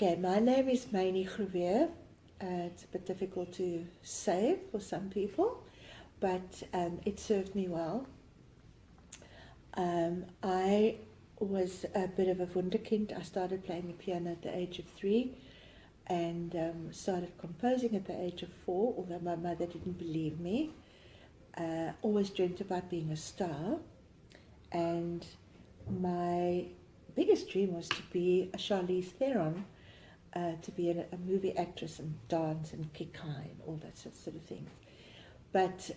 Okay, my name is Mynie Grove. It's a bit difficult to say for some people, but it served me well. I was a bit of a wunderkind. I started playing the piano at the age of 3 and started composing at the age of 4, although my mother didn't believe me. Always dreamt about being a star, and my biggest dream was to be a Charlize Theron, to be a movie actress and dance and kick high and all that sort of thing. But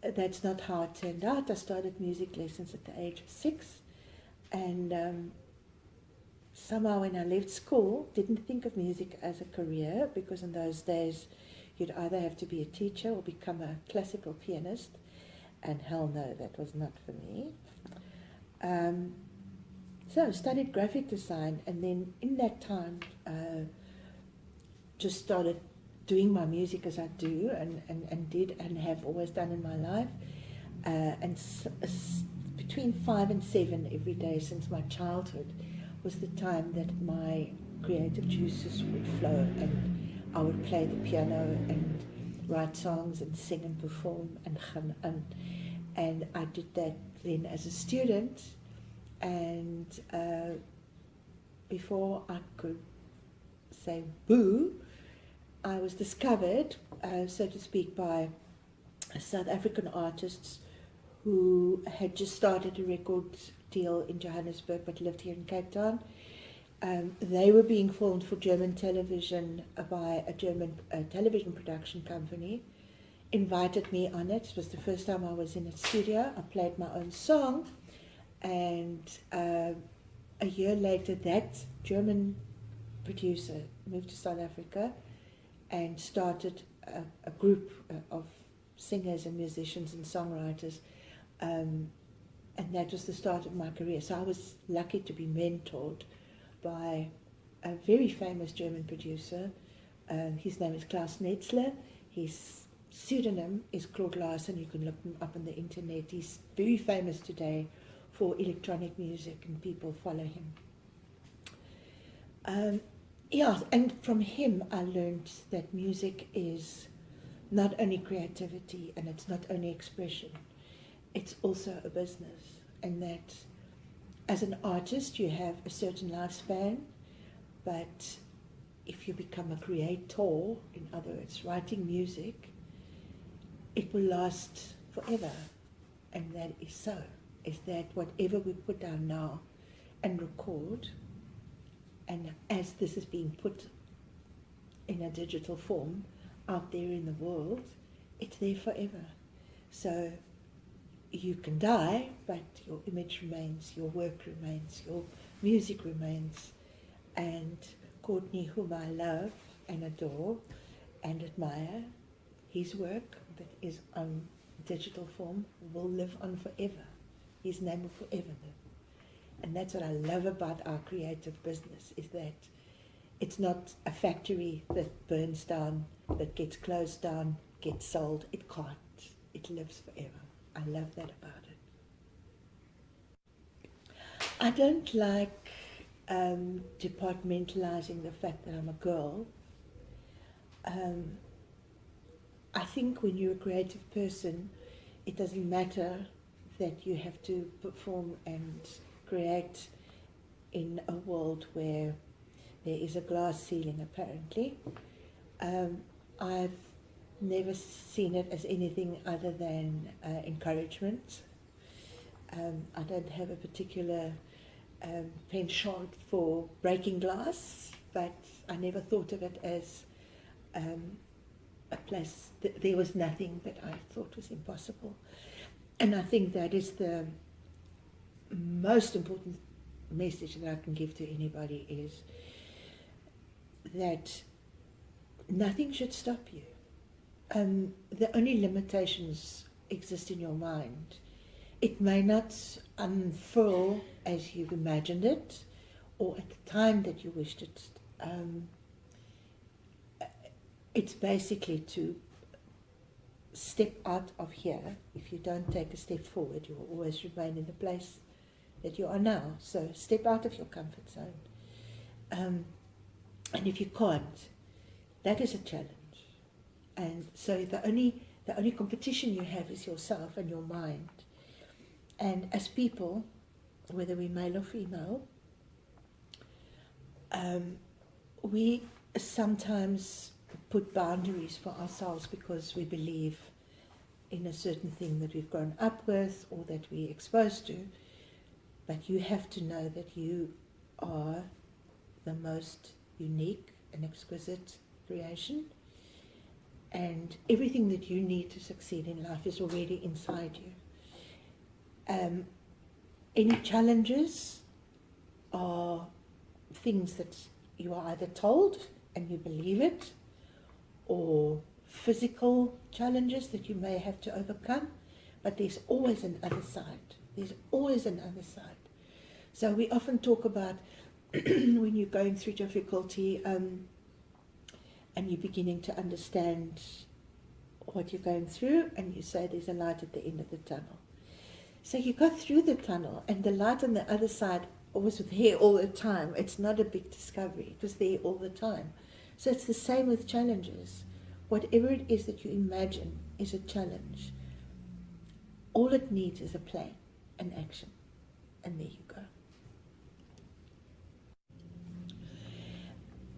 that's not how it turned out. I started music lessons at the age of 6, and somehow when I left school, didn't think of music as a career, because in those days you'd either have to be a teacher or become a classical pianist, and hell no, that was not for me. So I studied graphic design, and then in that time just started doing my music as I do and did and have always done in my life. Between 5 and 7 every day since my childhood was the time that my creative juices would flow, and I would play the piano and write songs and sing and perform and I did that then as a student. And before I could say boo, I was discovered, so to speak, by South African artists who had just started a record deal in Johannesburg but lived here in Cape Town. They were being filmed for German television by a German television production company, invited me on it. It was the first time I was in a studio. I played my own song. And a year later, that German producer moved to South Africa and started a group of singers and musicians and songwriters. And that was the start of my career. So I was lucky to be mentored by a very famous German producer. His name is Klaus Netzler. His pseudonym is Claude Larsen. You can look him up on the internet. He's very famous today for electronic music, and people follow him. And from him I learned that music is not only creativity and it's not only expression, it's also a business, and that as an artist you have a certain lifespan, but if you become a creator, in other words, writing music, it will last forever, and that is so. Is that whatever we put down now and record, and as this is being put in a digital form out there in the world, it's there forever. So you can die, but your image remains, your work remains, your music remains. And Courtney, whom I love and adore and admire, his work that is on digital form will live on forever. His name will forever live. And that's what I love about our creative business, is that it's not a factory that burns down, that gets closed down, gets sold. It can't. It lives forever. I love that about it. I don't like departmentalizing the fact that I'm a girl. I think when you're a creative person, it doesn't matter that you have to perform and create in a world where there is a glass ceiling, apparently. I've never seen it as anything other than encouragement. I don't have a particular penchant for breaking glass, but I never thought of it as a place there was nothing that I thought was impossible. And I think that is the most important message that I can give to anybody, is that nothing should stop you. The only limitations exist in your mind. It may not unfurl as you've imagined it, or at the time that you wished it. It's basically to step out of here. If you don't take a step forward, you will always remain in the place that you are now. So step out of your comfort zone. And if you can't, that is a challenge. And so the only competition you have is yourself and your mind. And as people, whether we're male or female, we sometimes put boundaries for ourselves because we believe in a certain thing that we've grown up with or that we're exposed to. But you have to know that you are the most unique and exquisite creation, and everything that you need to succeed in life is already inside you. Any challenges are things that you are either told and you believe it, or physical challenges that you may have to overcome, but there's always an other side. There's always an other side. So we often talk about when you're going through difficulty and you're beginning to understand what you're going through, and you say there's a light at the end of the tunnel. So you go through the tunnel, and the light on the other side was there all the time. It's not a big discovery. It was there all the time. So it's the same with challenges. Whatever it is that you imagine is a challenge, all it needs is a plan, an action, and there you go.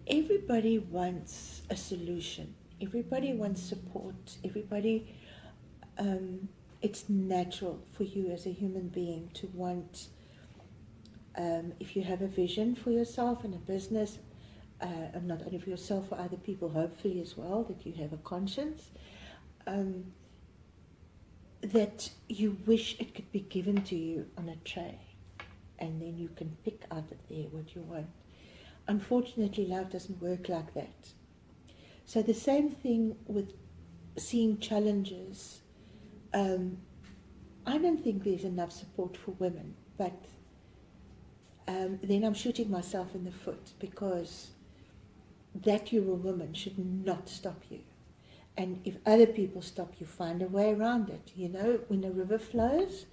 Everybody wants a solution. Everybody wants support. Everybody, it's natural for you as a human being to want, if you have a vision for yourself and a business, and not only for yourself, for other people, hopefully as well, that you have a conscience, that you wish it could be given to you on a tray, and then you can pick out of there what you want. Unfortunately, life doesn't work like that. So the same thing with seeing challenges. I don't think there's enough support for women, but then I'm shooting myself in the foot, because that you're a woman should not stop you. And if other people stop you, find a way around it. You know, when a river flows,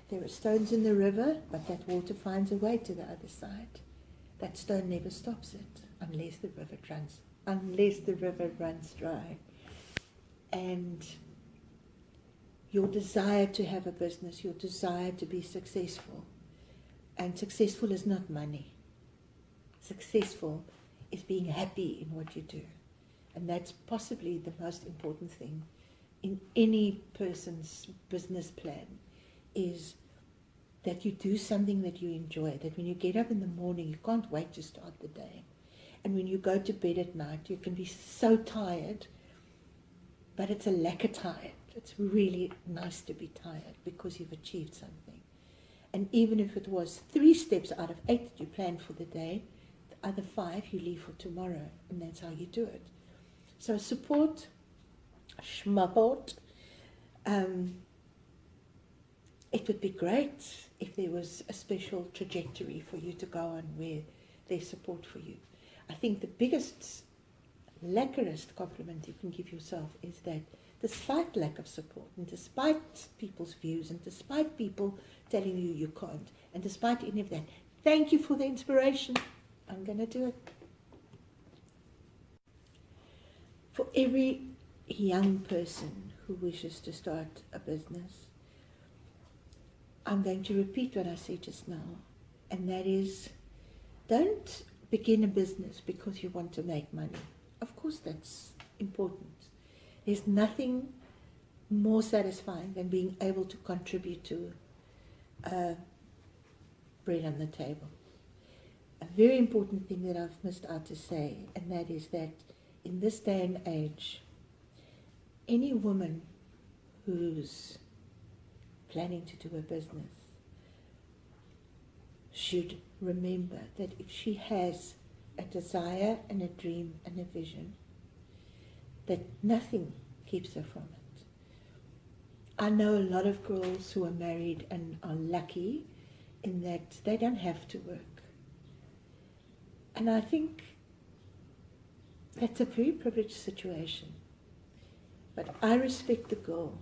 there are stones in the river, but that water finds a way to the other side. That stone never stops it unless the river runs dry. And your desire to have a business, your desire to be successful, and successful is not money. Successful is being happy in what you do. And that's possibly the most important thing in any person's business plan, is that you do something that you enjoy, that when you get up in the morning, you can't wait to start the day. And when you go to bed at night, you can be so tired, but it's a lekker tired. It's really nice to be tired because you've achieved something. And even if it was 3 steps out of 8 that you planned for the day, the other 5 you leave for tomorrow, and that's how you do it. So support, schmaport, it would be great if there was a special trajectory for you to go on where there's support for you. I think the biggest, leckerest compliment you can give yourself is that despite lack of support, and despite people's views, and despite people telling you you can't, and despite any of that, thank you for the inspiration. I'm going to do it. For every young person who wishes to start a business, I'm going to repeat what I said just now, and that is, don't begin a business because you want to make money. Of course that's important. There's nothing more satisfying than being able to contribute to bread on the table. A very important thing that I've missed out to say, and that is that in this day and age, any woman who's planning to do a business should remember that if she has a desire and a dream and a vision, that nothing keeps her from it. I know a lot of girls who are married and are lucky in that they don't have to work. And I think that's a very privileged situation. But I respect the girl.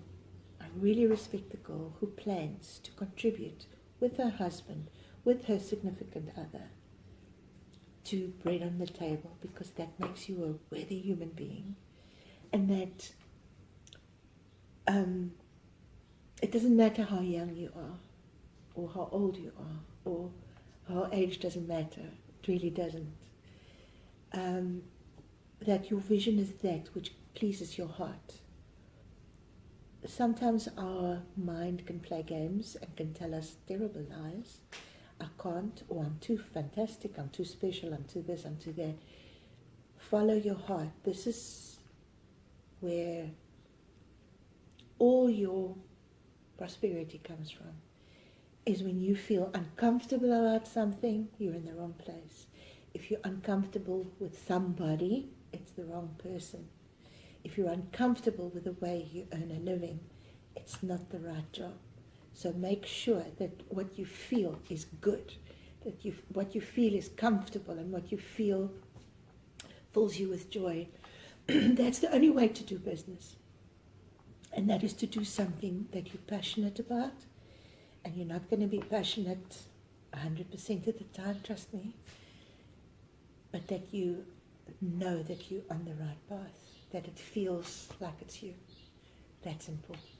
I really respect the girl who plans to contribute with her husband, with her significant other, to bread on the table, because that makes you a worthy human being, and that it doesn't matter how young you are, or how old you are, or how age doesn't matter. It really doesn't. That your vision is that which pleases your heart. Sometimes our mind can play games and can tell us terrible lies. I can't, or I'm too fantastic, I'm too special, I'm too this, I'm too that. Follow your heart. This is where all your prosperity comes from. Is when you feel uncomfortable about something, you're in the wrong place. If you're uncomfortable with somebody, it's the wrong person. If you're uncomfortable with the way you earn a living, it's not the right job. So make sure that what you feel is good, that what you feel is comfortable, and what you feel fills you with joy. That's the only way to do business. And that is to do something that you're passionate about. And you're not going to be passionate 100% of the time, trust me. But that you know that you're on the right path, that it feels like it's you. That's important.